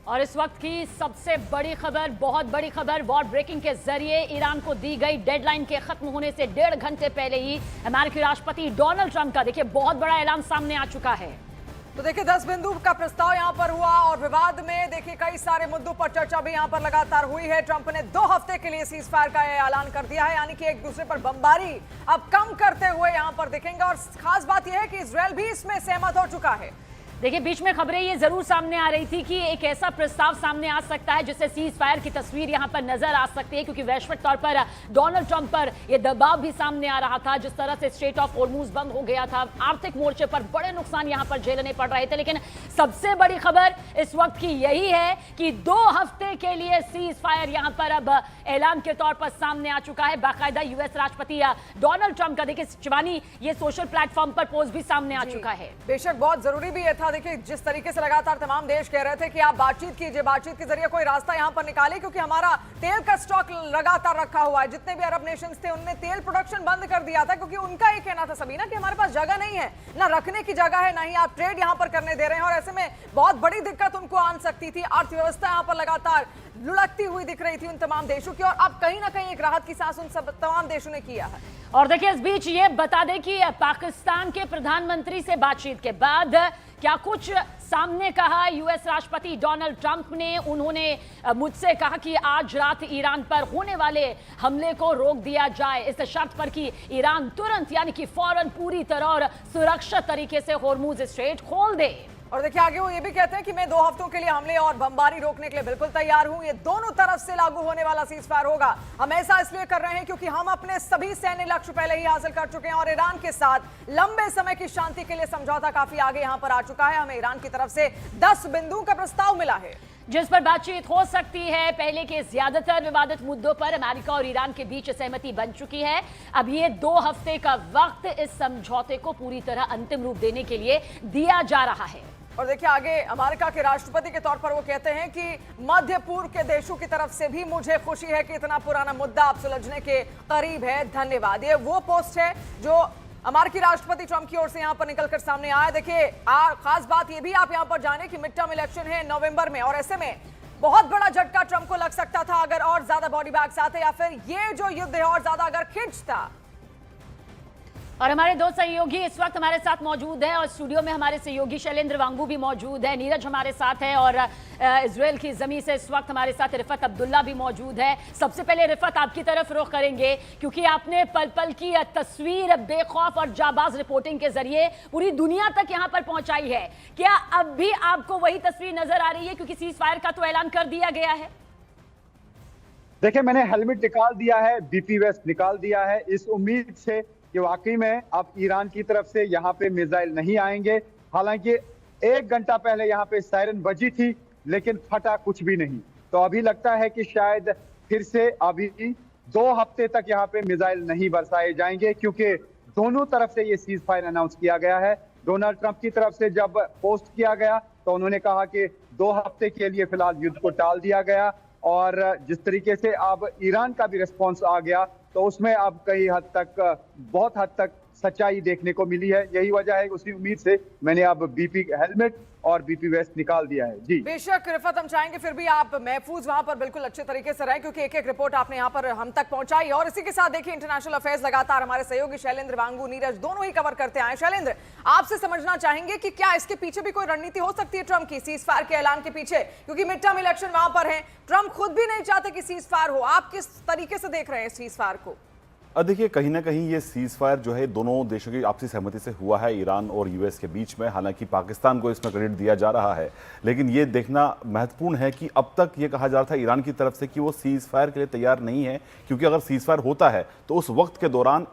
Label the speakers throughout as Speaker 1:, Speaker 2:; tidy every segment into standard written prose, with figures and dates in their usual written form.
Speaker 1: और इस वक्त की सबसे बड़ी खबर, बहुत बड़ी खबर, वॉर ब्रेकिंग के जरिए ईरान को दी गई डेडलाइन के खत्म होने से 1.5 घंटे पहले ही अमेरिकी राष्ट्रपति डोनाल्ड ट्रंप का देखिए बहुत बड़ा ऐलान सामने आ चुका है।
Speaker 2: तो देखिए 10 बिंदु का प्रस्ताव यहां पर हुआ और विवाद में देखिए कई सारे मुद्दों पर चर्चा भी यहां पर लगातार हुई है। ट्रंप ने 2 हफ्ते के लिए सीज फायर का ऐलान कर दिया है, यानी कि एक दूसरे पर बमबारी अब कम करते हुए यहां पर दिखेंगे। और खास बात यह है कि इजरायल भी इसमें सहमत हो चुका है।
Speaker 1: देखिए बीच में खबरें ये जरूर सामने आ रही थी कि एक ऐसा प्रस्ताव सामने आ सकता है जिससे सीज फायर की तस्वीर यहां पर नजर आ सकती है, क्योंकि वैश्विक तौर पर डोनाल्ड ट्रंप पर यह दबाव भी सामने आ रहा था। जिस तरह से स्ट्रेट ऑफ हॉर्मूज बंद हो गया था, आर्थिक मोर्चे पर बड़े नुकसान यहां पर झेलने पड़ रहे थे। लेकिन सबसे बड़ी खबर इस वक्त की यही है कि 2 हफ्ते के लिए सीज फायर यहां पर अब ऐलान के तौर पर सामने आ चुका है। बाकायदा यूएस राष्ट्रपति डोनाल्ड ट्रंप का देखिए शिवानी ये सोशल प्लेटफॉर्म पर पोस्ट भी सामने आ चुका है।
Speaker 2: बेशक बहुत जरूरी भी यह था। देखिए जिस तरीके से लगातार तमाम देश कह रहे थे कि आप बातचीत कीजिए, बातचीत के जरिए कोई रास्ता यहां पर निकाले, क्योंकि हमारा तेल का स्टॉक लगातार रखा हुआ है। जितने भी अरब नेशंस थे उन्होंने तेल प्रोडक्शन बंद कर दिया था, क्योंकि उनका ये कहना था सभी ना कि हमारे पास जगह नहीं है, ना रखने की जगह है, ना ही आप ट्रेड यहां पर करने दे रहे हैं। और ऐसे में बहुत बड़ी दिक्कत उनको आन सकती थी। अर्थव्यवस्था यहां पर लगातार लुढ़कती हुई दिख रही थी उन तमाम देशों की, और अब कहीं ना कहीं एक राहत की सांस उन सब तमाम देशों ने किया है।
Speaker 1: और देखिए इस बीच ये बता दें कि पाकिस्तान के प्रधानमंत्री से बातचीत के बाद क्या कुछ सामने कहा यूएस राष्ट्रपति डोनाल्ड ट्रंप ने। उन्होंने मुझसे कहा कि आज रात ईरान पर होने वाले हमले को रोक दिया जाए, इस शर्त पर कि ईरान तुरंत यानी कि फौरन पूरी तरह और सुरक्षित तरीके से होर्मुज स्ट्रेट खोल दे।
Speaker 2: और देखिए आगे वो ये भी कहते हैं कि मैं 2 हफ्तों के लिए हमले और बमबारी रोकने के लिए बिल्कुल तैयार हूं। ये दोनों तरफ से लागू होने वाला सीज फायर होगा। हम ऐसा इसलिए कर रहे हैं क्योंकि हम अपने सभी सैन्य लक्ष्य पहले ही हासिल कर चुके हैं और ईरान के साथ लंबे समय की शांति के लिए समझौता काफी आगे यहां पर आ चुका है। हमें ईरान की तरफ से 10 बिंदुओं का प्रस्ताव मिला है
Speaker 1: जिस पर बातचीत हो सकती है। पहले के ज्यादातर विवादित मुद्दों पर अमेरिका और ईरान के बीच सहमति बन चुकी है। अब ये 2 हफ्ते का वक्त इस समझौते को पूरी तरह अंतिम रूप देने के लिए दिया जा रहा है।
Speaker 2: और देखिए आगे अमेरिका के राष्ट्रपति के तौर पर वो कहते हैं कि मध्य पूर्व के देशों की तरफ से भी मुझे खुशी है कि इतना पुराना मुद्दा अब सुलझने के करीब है, धन्यवाद। ये वो पोस्ट है जो अमेरिकी राष्ट्रपति ट्रंप की ओर से यहां पर निकलकर सामने आया। देखिए खास बात ये भी आप यहां पर जाने कि मिड टर्म इलेक्शन है नवंबर में, और ऐसे में बहुत बड़ा झटका ट्रंप को लग सकता था अगर और ज्यादा बॉडी बैग्स आते, या फिर ये जो युद्ध है और ज्यादा अगर खिंचता।
Speaker 1: और हमारे 2 सहयोगी इस वक्त हमारे साथ मौजूद हैं और स्टूडियो में हमारे सहयोगी शैलेंद्र वांगू भी मौजूद है, नीरज हमारे साथ है, और इजराइल की जमीन से इस वक्त हमारे साथ रिफत अब्दुल्ला भी मौजूद है। सबसे पहले रिफत आपकी तरफ रुख करेंगे, क्योंकि आपने पल पल की तस्वीर बेखौफ और जाबाज रिपोर्टिंग के जरिए पूरी दुनिया तक यहां पर पहुंचाई है। क्या अब भी आपको वही तस्वीर नजर आ रही है, क्योंकि सीज फायर का तो ऐलान कर दिया गया है?
Speaker 3: देखिए मैंने हेलमेट निकाल दिया है, बीपी वेस्ट निकाल दिया है, इस उम्मीद से कि वाकई में अब ईरान की तरफ से यहाँ पे मिसाइल नहीं आएंगे। हालांकि 1 घंटा पहले यहाँ पे सायरन बजी थी, लेकिन फटा कुछ भी नहीं। तो अभी लगता है कि शायद फिर से अभी 2 हफ्ते तक यहाँ पे मिसाइल नहीं बरसाए जाएंगे, क्योंकि दोनों तरफ से ये सीज फायर अनाउंस किया गया है। डोनाल्ड ट्रंप की तरफ से जब पोस्ट किया गया तो उन्होंने कहा कि 2 हफ्ते के लिए फिलहाल युद्ध को टाल दिया गया, और जिस तरीके से अब ईरान का भी रिस्पॉन्स आ गया तो उसमें अब कई हद तक, बहुत हद तक सच्चाई देखने को मिली है। यही वजह है, उसी उम्मीद से मैंने अब बीपी हेलमेट और बीपी वेस्ट निकाल दिया है। जी
Speaker 2: बेशक रिफत, हम चाहेंगे फिर भी आप महफूज वहां पर बिल्कुल अच्छे तरीके से रहे, क्योंकि एक एक रिपोर्ट आपने यहां पर हम तक पहुंचाई। और इसी के साथ देखिए इंटरनेशनल अफेयर्स लगातार हमारे सहयोगी शैलेंद्र वांगू, नीरज दोनों ही कवर करते आए। शैलेंद्र, आपसे समझना चाहेंगे कि क्या इसके पीछे भी कोई रणनीति हो सकती है ट्रंप की सीज फायर के ऐलान के पीछे, क्योंकि मिड टर्म इलेक्शन वहां पर है, ट्रंप खुद भी नहीं चाहते कि सीज फायर हो। आप किस तरीके से देख रहे हैं सीज फायर को?
Speaker 4: देखिए कहीं ना कहीं ये सीज फायर जो है दोनों देशों की आपसी सहमति से हुआ है, ईरान और यूएस के बीच में। हालांकि पाकिस्तान को इसमें क्रेडिट दिया जा रहा है, लेकिन ये देखना महत्वपूर्ण है कि अब तक ये कहा जा रहा था ईरान की तरफ से कि वो सीज फायर के लिए तैयार नहीं है, क्योंकि अगर सीज फायर होता है तो उस वक्त के दौरान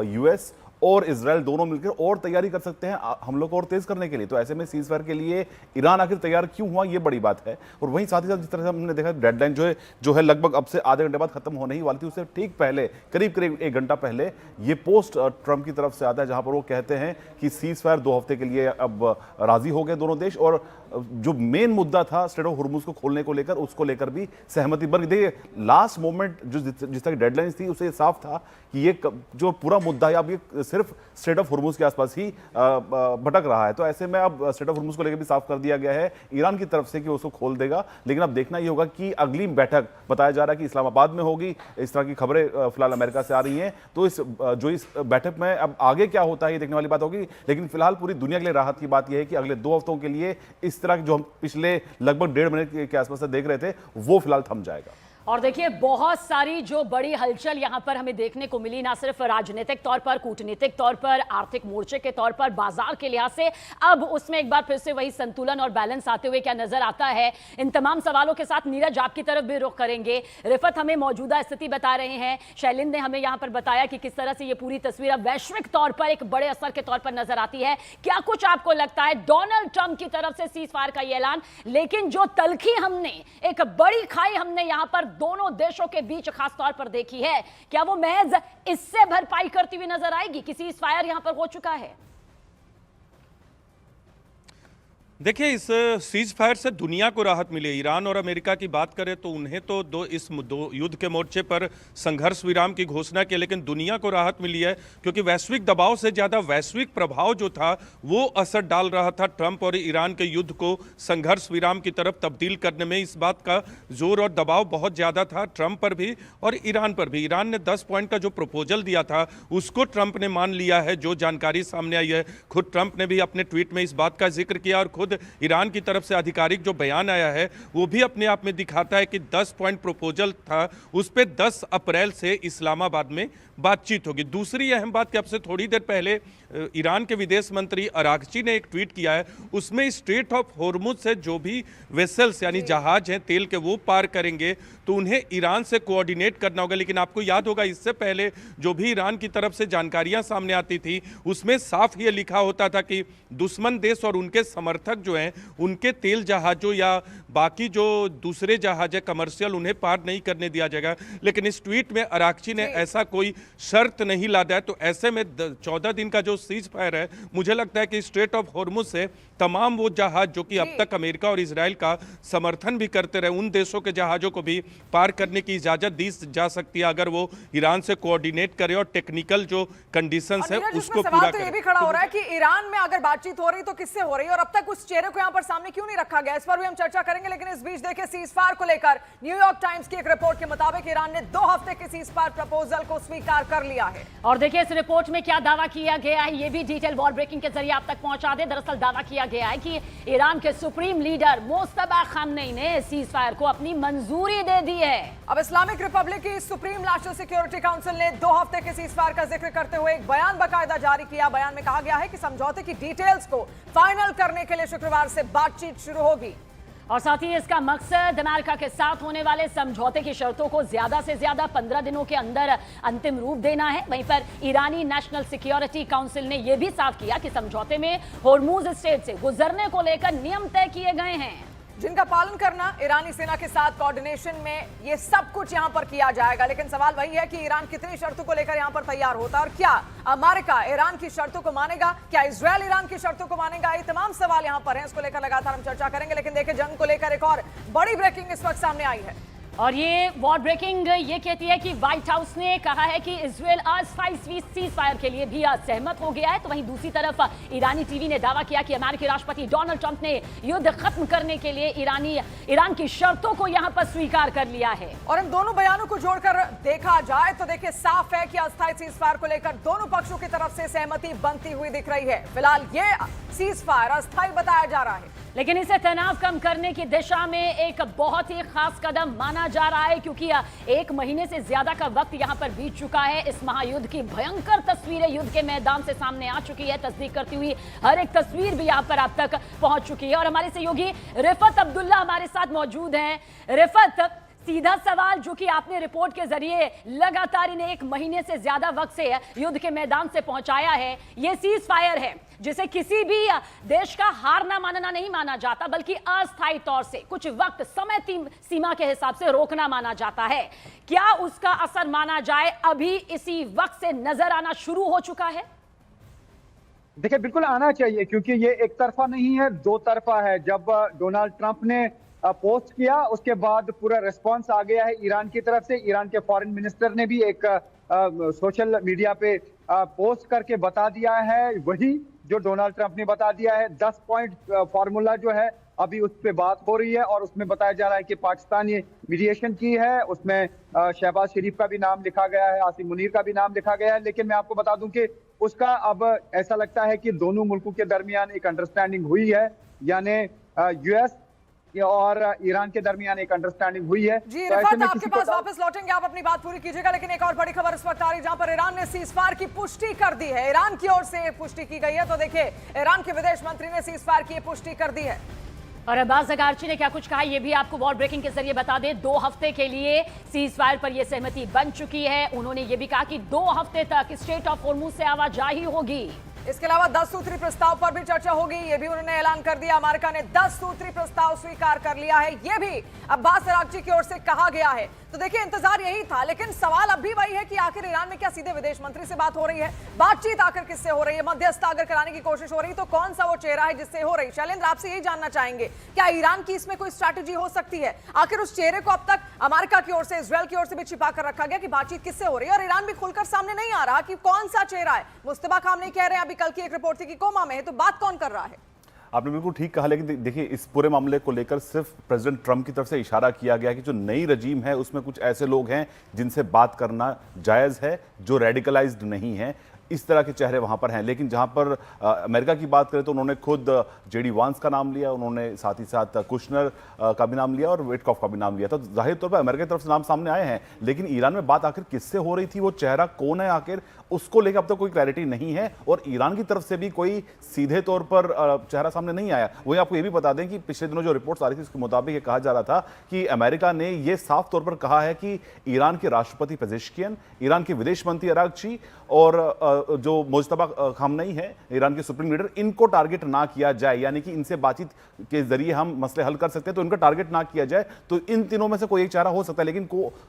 Speaker 4: यूएस और इजराइल दोनों मिलकर और तैयारी कर सकते हैं हमलों को और तेज करने के लिए। तो ऐसे में सीज फायर के लिए ईरान आखिर तैयार क्यों हुआ, ये बड़ी बात है। और वहीं साथ ही साथ जिस तरह से हमने देखा डेडलाइन जो है लगभग अब से आधे घंटे बाद खत्म होने ही वाली थी, उससे ठीक पहले करीब 1 घंटा पहले ये पोस्ट ट्रंप की तरफ से आता है, जहां पर वो कहते हैं कि सीज फायर 2 हफ्ते के लिए अब राजी हो गए दोनों देश, और जो मेन मुद्दा था स्ट्रेट ऑफ हॉर्मूज को खोलने को लेकर, उसको लेकर भी सहमति बन गई। देखिए लास्ट मोमेंट जिस तरह की डेडलाइन थी उससे साफ था कि ये जो पूरा मुद्दा है अब ये सिर्फ स्ट्रेट ऑफ होर्मुज के आसपास ही भटक रहा है। तो ऐसे में अब स्ट्रेट ऑफ होर्मुज को लेकर भी साफ कर दिया गया है ईरान की तरफ से कि उसको खोल देगा, लेकिन अब देखना ये होगा कि अगली बैठक बताया जा रहा है कि इस्लामाबाद में होगी। इस तरह की खबरें फिलहाल अमेरिका से आ रही हैं, तो इस बैठक में अब आगे क्या होता है ये देखने वाली बात होगी। लेकिन फिलहाल पूरी दुनिया के लिए राहत की बात यह है कि अगले 2 हफ्तों के लिए इस तरह जो हम पिछले लगभग 1.5 महीने के आसपास से देख रहे थे वो फिलहाल थम जाएगा।
Speaker 1: और देखिए बहुत सारी जो बड़ी हलचल यहां पर हमें देखने को मिली, ना सिर्फ राजनीतिक तौर पर, कूटनीतिक तौर पर, आर्थिक मोर्चे के तौर पर, बाजार के लिहाज से, अब उसमें एक बार फिर से वही संतुलन और बैलेंस आते हुए क्या नजर आता है। इन तमाम सवालों के साथ नीरज आपकी तरफ भी रुख करेंगे। रिफत हमें मौजूदा स्थिति बता रहे हैं, शैलिन ने हमें यहां पर बताया कि किस तरह से ये पूरी तस्वीर अब वैश्विक तौर पर एक बड़े असर के तौर पर नजर आती है। क्या कुछ आपको लगता है डोनाल्ड ट्रंप की तरफ से सीज फायर का ये ऐलान, लेकिन जो तलखी हमने, एक बड़ी खाई हमने यहां पर दोनों देशों के बीच खास तौर पर देखी है, क्या वो महज इससे भरपाई करती हुई नजर आएगी कि सीज फायर यहां पर हो चुका है?
Speaker 5: देखिए, इस सीज फायर से दुनिया को राहत मिली। ईरान और अमेरिका की बात करें तो उन्हें तो दो युद्ध के मोर्चे पर संघर्ष विराम की घोषणा की, लेकिन दुनिया को राहत मिली है क्योंकि वैश्विक दबाव से ज़्यादा वैश्विक प्रभाव जो था वो असर डाल रहा था ट्रंप और ईरान के युद्ध को संघर्ष विराम की तरफ तब्दील करने में। इस बात का जोर और दबाव बहुत ज़्यादा था ट्रंप पर भी और ईरान पर भी। ईरान ने 10 पॉइंट का जो प्रपोजल दिया था उसको ट्रंप ने मान लिया है, जो जानकारी सामने आई है। खुद ट्रंप ने भी अपने ट्वीट में इस बात का जिक्र किया और खुद ईरान की तरफ से आधिकारिक जो बयान आया है वो भी अपने आप में दिखाता है कि 10 पॉइंट प्रपोजल था, उस पे 10 अप्रैल से इस्लामाबाद में बातचीत होगी। दूसरी अहम बात कि अब से थोड़ी देर पहले ईरान के विदेश मंत्री अरागची ने एक ट्वीट किया है, उसमें स्ट्रेट ऑफ होर्मुज से जो भी वेसल्स यानी जहाज हैं तेल के वो पार करेंगे तो उन्हें ईरान से कोऑर्डिनेट करना होगा। लेकिन आपको याद होगा इससे पहले जो भी ईरान की तरफ से जानकारियां सामने आती थी उसमें साफ ये लिखा होता था कि दुश्मन देश और उनके समर्थक जो हैं उनके तेल जहाजों या बाकी जो दूसरे जहाज है कमर्शियल उन्हें पार नहीं करने दिया जाएगा। लेकिन इस ट्वीट में अरागची ने ऐसा कोई शर्त नहीं लादा है। तो ऐसे में 14 दिन का जो सीज फायर है, मुझे लगता है कि स्ट्रेट ऑफ होर्मुज से तमाम वो जहाज जो कि अब तक अमेरिका और इजराइल का समर्थन भी करते रहे उन देशों के जहाजों को भी पार करने की इजाजत दी जा सकती है अगर वो ईरान से कोऑर्डिनेट करे और टेक्निकल जो कंडीशंस है उसको पूरा करे।
Speaker 2: ये भी खड़ा हो रहा है कि ईरान में अगर बातचीत हो रही तो किससे हो रही है और अब तक उस चेहरे को यहां पर सामने क्यों नहीं रखा गया, इस पर भी हम चर्चा करेंगे। लेकिन इस बीच देखिए सीज फायर को लेकर न्यूयॉर्क टाइम्स की एक रिपोर्ट के मुताबिक ईरान ने 2 हफ्ते के सीज फायर प्रपोजल को स्वीकार कर लिया है।
Speaker 1: और देखिए इस रिपोर्ट में क्या दावा किया गया है ये भी डिटेल वॉर ब्रेकिंग के जरिए आप तक पहुंचा दे। दरअसल दावा किया गया है कि ईरान के सुप्रीम लीडर मुस्तफा खामनेई ने सीज फायर को अपनी मंजूरी दे दी है।
Speaker 2: अब इस्लामिक रिपब्लिक की सुप्रीम नेशनल सिक्योरिटी काउंसिल ने 2 हफ्ते के सीज फायर का जिक्र करते हुए एक बयान बाकायदा जारी किया। बयान में कहा गया है कि समझौते की डिटेल्स को फाइनल करने के लिए शुक्रवार से बातचीत शुरू होगी
Speaker 1: और साथ ही इसका मकसद अमेरिका के साथ होने वाले समझौते की शर्तों को ज्यादा से ज्यादा 15 दिनों के अंदर अंतिम रूप देना है। वहीं पर ईरानी नेशनल सिक्योरिटी काउंसिल ने यह भी साफ किया कि समझौते में होर्मुज स्ट्रेट से गुजरने को लेकर नियम तय किए गए हैं
Speaker 2: जिनका पालन करना ईरानी सेना के साथ कोऑर्डिनेशन में ये सब कुछ यहां पर किया जाएगा। लेकिन सवाल वही है कि ईरान कितनी शर्तों को लेकर यहां पर तैयार होता है और क्या अमेरिका ईरान की शर्तों को मानेगा, क्या इजरायल ईरान की शर्तों को मानेगा, ये तमाम सवाल यहां पर हैं। इसको लेकर लगातार हम चर्चा करेंगे। लेकिन देखिए जंग को लेकर एक और बड़ी ब्रेकिंग इस वक्त सामने आई है
Speaker 1: और ये वॉर ब्रेकिंग ये कहती है कि व्हाइट हाउस ने कहा है कि इजरायल अस्थायी सीज फायर के लिए भी सहमत हो गया है। तो वहीं दूसरी तरफ ईरानी टीवी ने दावा किया कि अमेरिकी राष्ट्रपति डोनाल्ड ट्रंप ने युद्ध खत्म करने के लिए ईरान की शर्तों को यहां पर स्वीकार कर लिया है।
Speaker 2: और इन दोनों बयानों को जोड़कर देखा जाए तो देखिए साफ है कि अस्थायी सीज फायर को लेकर दोनों पक्षों की तरफ से सहमति बनती हुई दिख रही है। फिलहाल ये सीज फायर अस्थायी बताया जा रहा है,
Speaker 1: लेकिन इसे तनाव कम करने की दिशा में एक बहुत ही खास कदम माना जा रहा है क्योंकि 1 महीने से ज्यादा का वक्त यहां पर बीत चुका है। इस महायुद्ध की भयंकर तस्वीरें युद्ध के मैदान से सामने आ चुकी है। तस्दीक करती हुई हर एक तस्वीर भी यहां पर आप तक पहुंच चुकी है और हमारे सहयोगी रिफत अब्दुल्ला हमारे साथ मौजूद हैं। रिफत, सीधा सवाल जो कि आपने रिपोर्ट के जरिए लगातार इन्हें 1 महीने से ज्यादा वक्त से युद्ध के मैदान से पहुंचाया है, ये सीज फायर है जिसे किसी भी देश का हार ना मानना नहीं माना जाता बल्कि अस्थायी तौर से कुछ वक्त समय सीमा के हिसाब से रोकना माना जाता है। क्या उसका असर माना जाए अभी इसी वक्त से नजर आना शुरू हो चुका है?
Speaker 3: देखिए बिल्कुल आना चाहिए क्योंकि ये एक तरफा नहीं है, 2 तरफा है। जब डोनाल्ड ट्रंप ने पोस्ट किया, उसके बाद पूरा रिस्पांस आ गया है ईरान की तरफ से। ईरान के फॉरेन मिनिस्टर ने भी एक सोशल मीडिया पे पोस्ट करके बता दिया है वही जो डोनाल्ड ट्रंप ने बता दिया है। 10 पॉइंट फॉर्मूला जो है अभी उस पर बात हो रही है और उसमें बताया जा रहा है कि पाकिस्तान ये मीडिएशन की है। उसमें शहबाज शरीफ का भी नाम लिखा गया है, आसिम मुनीर का भी नाम लिखा गया है। लेकिन मैं आपको बता दूं कि उसका अब ऐसा लगता है कि दोनों मुल्कों के दरमियान एक अंडरस्टैंडिंग हुई है, यानी यूएस और ईरान के दरमियान एक अंडरस्टैंडिंग हुई है।
Speaker 2: जी
Speaker 3: तो ऐसे
Speaker 2: रिफात,
Speaker 3: में
Speaker 2: आपके
Speaker 3: किसी
Speaker 2: पास
Speaker 3: प्रकार-
Speaker 2: वापस लौटेंगे, आप अपनी बात पूरी कीजिएगा। लेकिन एक और बड़ी खबर इस वक्त आ रही है जहां पर ईरान ने सीज फायर की पुष्टि कर दी है। ईरान की ओर से पुष्टि की गई है। तो देखिए, ईरान के विदेश मंत्री ने सीज फायर की पुष्टि कर दी है।
Speaker 1: और अब्बास अगारची ने क्या कुछ कहा ये भी आपको वॉर ब्रेकिंग के जरिए बता दें। 2 हफ्ते के लिए सीज फायर पर यह सहमति बन चुकी है। उन्होंने ये भी कहा कि 2 हफ्ते तक स्ट्रेट ऑफ होर्मुज से आवाजाही होगी।
Speaker 2: इसके अलावा 10 सूत्री प्रस्ताव पर भी चर्चा होगी, ये भी उन्होंने ऐलान कर दिया। अमेरिका ने 10 सूत्री प्रस्ताव स्वीकार कर लिया है, ये भी अब्बास अरागची की ओर से कहा गया है। तो देखिए, इंतजार यही था। लेकिन सवाल अब भी वही है कि आखिर ईरान में क्या सीधे विदेश मंत्री से बात हो रही है? बातचीत आखिर किससे हो रही है? मध्यस्थता अगर कराने की कोशिश हो रही तो कौन सा वो चेहरा है जिससे हो रही? शैलेंद्र, आपसे यही जानना चाहेंगे, क्या ईरान की इसमें कोई स्ट्रैटेजी हो सकती है? आखिर उस चेहरे को अब तक अमेरिका की ओर से, इजरायल की ओर से भी छिपा कर रखा गया कि बातचीत किससे हो रही है, और ईरान भी खुलकर सामने नहीं आ रहा कि कौन सा चेहरा है। मुस्तफा खामनेई कह रहे हैं, अभी कल की एक रिपोर्ट थी कि कोमा में है, तो बात कौन कर रहा है?
Speaker 4: आपने बिल्कुल ठीक कहा, लेकिन देखिए इस पूरे मामले को लेकर सिर्फ प्रेसिडेंट ट्रंप की तरफ से इशारा किया गया कि जो नई रजीम है उसमें कुछ ऐसे लोग हैं जिनसे बात करना जायज़ है, जो रेडिकलाइज्ड नहीं है। इस तरह के चेहरे वहां पर हैं। लेकिन जहां पर अमेरिका की बात करें तो उन्होंने खुद जेडी वांस का नाम लिया, उन्होंने साथ ही साथ कुशनर का भी नाम लिया और विटकॉफ का भी नाम लिया। तो जाहिर तौर पर अमेरिका की तरफ से नाम सामने आए हैं। लेकिन ईरान में बात आखिर किससे हो रही थी, वो चेहरा कौन है आखिर, उसको लेकर अब तक कोई क्लैरिटी नहीं है। और ईरान की तरफ से भी कोई सीधे तौर पर चेहरा सामने नहीं आया। वही आपको ये भी बता दें कि पिछले दिनों जो रिपोर्ट्स आ रही थी उसके मुताबिक ये कहा जा रहा था कि अमेरिका ने ये साफ तौर पर कहा है कि ईरान के राष्ट्रपति पेजेश्कियन, ईरान के विदेश मंत्री अरागची और जो मुस्तफा खामनेई है ईरान के सुप्रीम लीडर, इनको टारगेट ना किया जाए। यानी कि इनसे बातचीत के जरिए हम मसले हल कर सकते हैं, तो इनका टारगेट ना किया जाए। तो इन तीनों में से कोई एक चेहरा हो सकता है, लेकिन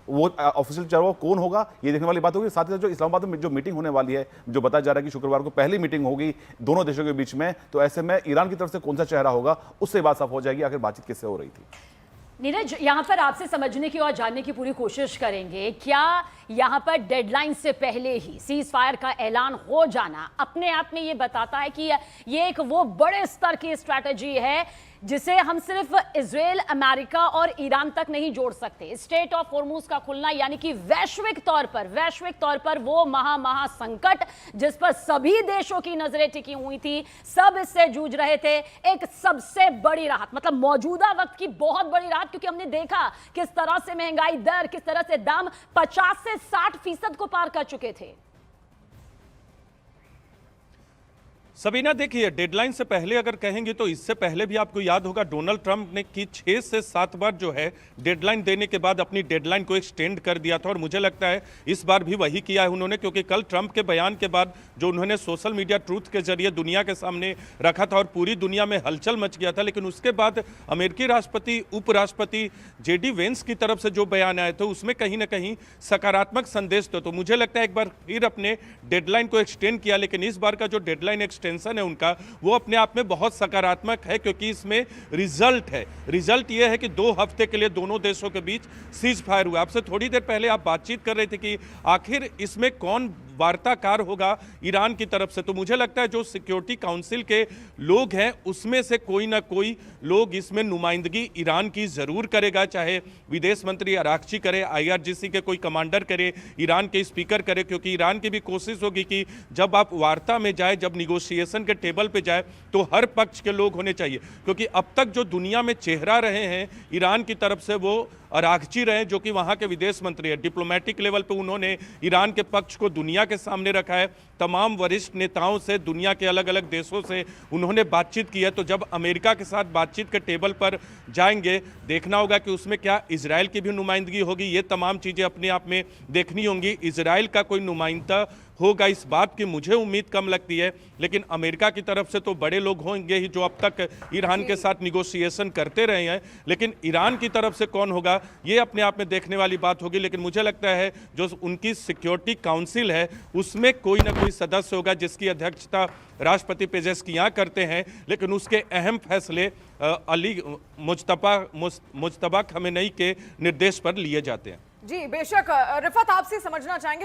Speaker 4: वो ऑफिशियल चेहरा कौन होगा ये देखने वाली बात होगी। साथ ही साथ जो इस्लामाबाद में जो मीटिंग होने वाली है, जो बताया जा रहा है कि शुक्रवार को पहली मीटिंग होगी दोनों देशों के बीच में, तो ऐसे में ईरान की तरफ से कौन सा चेहरा होगा उससे बात साफ हो जाएगी आखिर बातचीत किससे हो रही थी।
Speaker 1: नीरज, यहाँ पर आपसे समझने की और जानने की पूरी कोशिश करेंगे, क्या यहाँ पर डेडलाइन से पहले ही सीज फायर का ऐलान हो जाना अपने आप में ये बताता है कि ये एक वो बड़े स्तर की स्ट्रैटेजी है जिसे हम सिर्फ इजराइल, अमेरिका और ईरान तक नहीं जोड़ सकते? स्ट्रेट ऑफ होर्मुज का खुलना यानी कि वैश्विक तौर पर वो महा संकट जिस पर सभी देशों की नजरें टिकी हुई थी, सब इससे जूझ रहे थे, एक सबसे बड़ी राहत, मतलब मौजूदा वक्त की बहुत बड़ी राहत। क्योंकि हमने देखा किस तरह से महंगाई दर, किस तरह से दाम 50 से 60% को पार कर चुके थे।
Speaker 5: सबीना, देखिए डेडलाइन से पहले अगर कहेंगे तो इससे पहले भी आपको याद होगा डोनाल्ड ट्रंप ने की 6 से 7 बार जो है डेडलाइन देने के बाद अपनी डेडलाइन को एक्सटेंड कर दिया था। और मुझे लगता है इस बार भी वही किया है उन्होंने, क्योंकि कल ट्रंप के बयान के बाद जो उन्होंने सोशल मीडिया ट्रूथ के जरिए दुनिया के सामने रखा था और पूरी दुनिया में हलचल मच गया था, लेकिन उसके बाद अमेरिकी राष्ट्रपति, उपराष्ट्रपति जेडी वेंस की तरफ से जो बयान आए थे उसमें कहीं ना कहीं सकारात्मक संदेश थे। तो मुझे लगता है एक बार फिर अपने डेडलाइन को एक्सटेंड किया, लेकिन इस बार का जो डेडलाइन एक्सटेंशन है उनका वो अपने आप में बहुत सकारात्मक है, क्योंकि इसमें रिजल्ट है। रिजल्ट ये है कि 2 हफ्ते के लिए दोनों देशों के बीच सीज फायर हुआ। आपसे थोड़ी देर पहले आप बातचीत कर रहे थे कि आखिर इसमें कौन वार्ताकार होगा ईरान की तरफ से। तो मुझे लगता है जो सिक्योरिटी काउंसिल के लोग हैं उसमें से कोई ना कोई लोग इसमें नुमाइंदगी ईरान की जरूर करेगा, चाहे विदेश मंत्री अरागची करे, IRGC के कोई कमांडर करे, ईरान के स्पीकर करे, क्योंकि ईरान की भी कोशिश होगी कि जब आप वार्ता में जाए, जब निगोशिएशन के टेबल पे जाए तो हर पक्ष के लोग होने चाहिए। क्योंकि अब तक जो दुनिया में चेहरा रहे हैं ईरान की तरफ से वो अरागची रहे, जो कि वहां के विदेश मंत्री है। डिप्लोमेटिक लेवल पे उन्होंने ईरान के पक्ष को दुनिया के सामने रखा है। तमाम वरिष्ठ नेताओं से, दुनिया के अलग अलग देशों से उन्होंने बातचीत की है। तो जब अमेरिका के साथ बातचीत के टेबल पर जाएंगे, देखना होगा कि उसमें क्या इजराइल की भी नुमाइंदगी होगी। ये तमाम चीज़ें अपने आप में देखनी होंगी। इजराइल का कोई नुमाइंदा होगा इस बात की मुझे उम्मीद कम लगती है, लेकिन अमेरिका की तरफ से तो बड़े लोग होंगे ही जो अब तक ईरान के साथ निगोशिएशन करते रहे हैं, लेकिन ईरान की तरफ से कौन होगा ये अपने आप में देखने वाली बात होगी। लेकिन मुझे लगता है जो उनकी सिक्योरिटी काउंसिल है उसमें कोई ना कोई सदस्य होगा जिसकी अध्यक्षता राष्ट्रपति पेजेस्कियां करते हैं, लेकिन उसके अहम फैसले अली मुज्तबा खमेनेई के निर्देश पर लिए जाते हैं।
Speaker 2: जी बेशक रिफत आपसे समझना चाहेंगे।